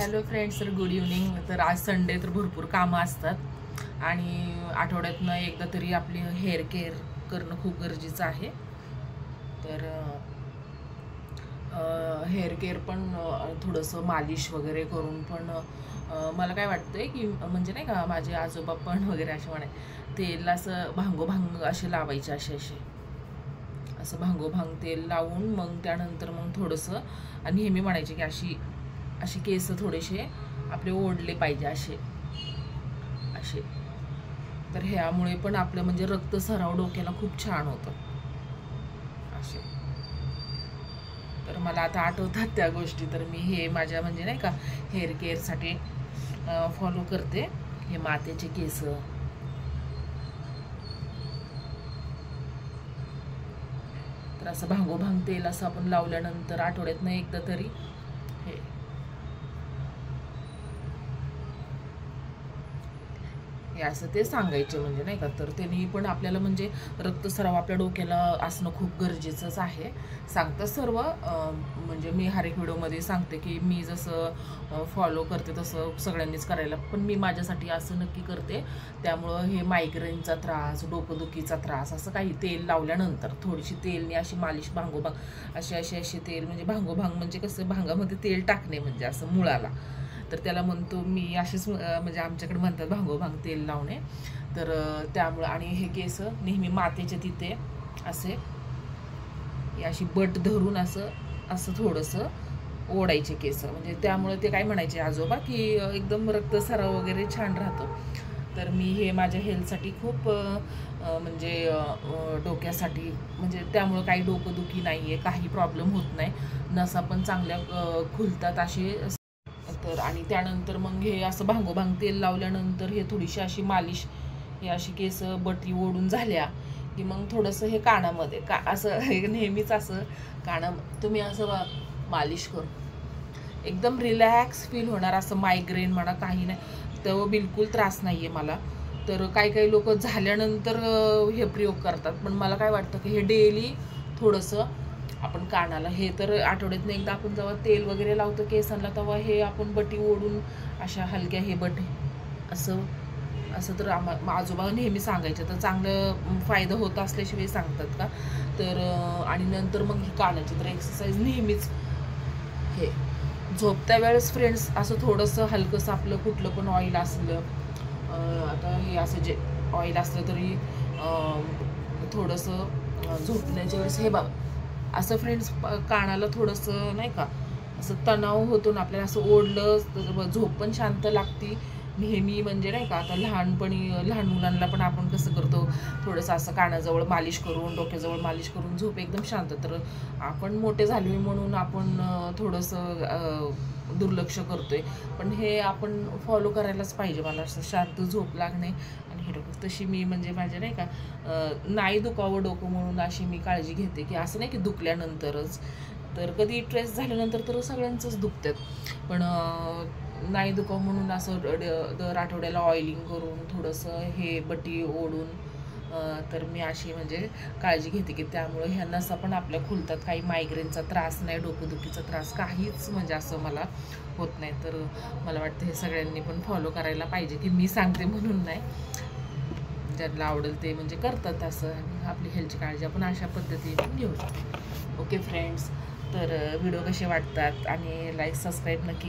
Hello friends, तर good evening. तर आज संडे, तर भरपूर कामं असतात आणि आठवड्यातनं एकदा तरी आपली हेअर केअर करणं खूप गरजेचं आहे. तर हेअर केअर पण थोडंसं मालिश वगैरे करून पण मला काय वाटतंय की म्हणजे नाही का, माझे आजोबा पण वगैरे असे म्हणे तेल असं भांगोभांग असे लावायचे, असे असं भांगोभांग तेल लावून मग त्यानंतर मग थोडंसं आणि नेहमी म्हणायचे की अशी असे केस थोडेसे आपले ओढले पाहिजे असे असे. तर ह्यामुळे पण आपलं म्हणजे रक्तस्राव डोक्याला खूप छान होतं असे. तर मला आता आठवतात त्या गोष्टी, तर मी हे माझ्या म्हणजे नाही का हेअर केअरसाठी फॉलो करते. हे मातेचे केस, तर असं भांगोभांग तेल असं आपण लावल्यानंतर आठवड्यातनं एकदा तरी हे असं ते सांगायचे म्हणजे नाही का. तर त्यांनी पण आपल्याला म्हणजे रक्तस्राव आपल्या डोक्याला असणं खूप गरजेचंच आहे, सांगतात सर्व. म्हणजे मी हर एक व्हिडिओमध्ये सांगते की मी जसं फॉलो करते तसं सगळ्यांनीच करायला, पण मी माझ्यासाठी असं नक्की करते. त्यामुळं हे मायग्रेनचा त्रास, डोकंदुखीचा त्रास, असं काही तेल लावल्यानंतर थोडीशी तेलने अशी मालिश भांगोभांग असे तेल, म्हणजे भांगोभांग म्हणजे कसं भांगामध्ये तेल टाकणे म्हणजे असं मुळाला, तर त्याला म्हणतो मी असेच म्हणजे आमच्याकडे म्हणतात भांगोभांग तेल लावणे. तर त्यामुळं आणि हे केस नेहमी मातेचे तिथे असे अशी बट धरून असं असं थोडंसं ओढायचे केस, म्हणजे त्यामुळे ते काय म्हणायचे आजोबा की एकदम रक्तस्राव वगैरे छान राहतो. तर मी हे माझ्या हेल्थसाठी खूप म्हणजे डोक्यासाठी, म्हणजे त्यामुळं काही डोकंदुखी नाही आहे, काही प्रॉब्लेम होत नाही, नसा पण चांगल्या खुलतात असे. तर आणि त्यानंतर मग हे असं भांगोभांग तेल लावल्यानंतर हे थोडीशी अशी मालिश, हे अशी केस बटी ओढून झाल्या की मग थोडंसं हे कानामध्ये असं हे नेहमीच असं तुम्ही असं मालिश करून एकदम रिलॅक्स फील होणार. असं मायग्रेन म्हणा काही नाही, तर बिलकुल त्रास नाही आहे मला. तर काही लोक झाल्यानंतर हे प्रयोग करतात, पण मला काय वाटतं की हे डेली थोडंसं आपण कानाला, हे तर आठवड्यातनं एकदा आपण जेव्हा तेल वगैरे लावतो केसांना तेव्हा हे आपण बटी ओढून अशा हलक्या हे बटी असं असं. तर आजोबा नेहमी सांगायचे, तर चांगलं फायदा होत असल्याशिवाय सांगतात का. तर आणि नंतर मग ही कानाची तर एक्सरसाइज नेहमीच. हे झोपत्या वेळेस फ्रेंड्स असं थोडंसं हलकंसं आपलं कुठलं पण ऑइल असलं, आता हे असं जे ऑइल असलं तरी थोडंसं झोपण्याच्या वेळेस हे बाबा असं फ्रेंड्स कानाला थोडंसं नाही का असं तणाव होतो ना आपल्याला, असं ओढलं झोप पण शांत लागते नेहमी. म्हणजे नाही का, आता लहान मुलांना पण आपण कसं करतो, थोडंसं असं कानाजवळ मालिश करून, डोक्याजवळ मालिश करून झोप एकदम शांत. तर आपण मोठे झालोय म्हणून आपण थोडंसं दुर्लक्ष करतोय, पण हे आपण फॉलो करायलाच पाहिजे. मला असं शांत झोप लागणे आणि हे डोकं, तशी मी म्हणजे माझ्या नाही का नाही दुखावं डोकं म्हणून अशी मी काळजी घेते, की असं नाही की दुखल्यानंतरच. तर कधी स्ट्रेस झाल्यानंतर तर सगळ्यांचंच दुखतात, पण नाही दुखावं म्हणून असं दर आठवड्याला ऑइलिंग करून थोडंसं हे बटी ओढून तर मी अशी म्हणजे काळजी घेते की त्यामुळे ह्या नसा पण आपल्या खुलतात, काही मायग्रेनचा त्रास नाही, डोकंदुखीचा त्रास काहीच म्हणजे असं मला होत नाही. तर मला वाटतं हे सगळ्यांनी पण फॉलो करायला पाहिजे, की मी सांगते म्हणून नाही, ज्यांना आवडेल ते म्हणजे करतात असं, आणि आपली हेल्थची काळजी आपण अशा पद्धतीने घेऊ शकतो. ओके फ्रेंड्स, तर व्हिडिओ कसे वाटतात आणि लाईक सबस्क्राईब नक्की.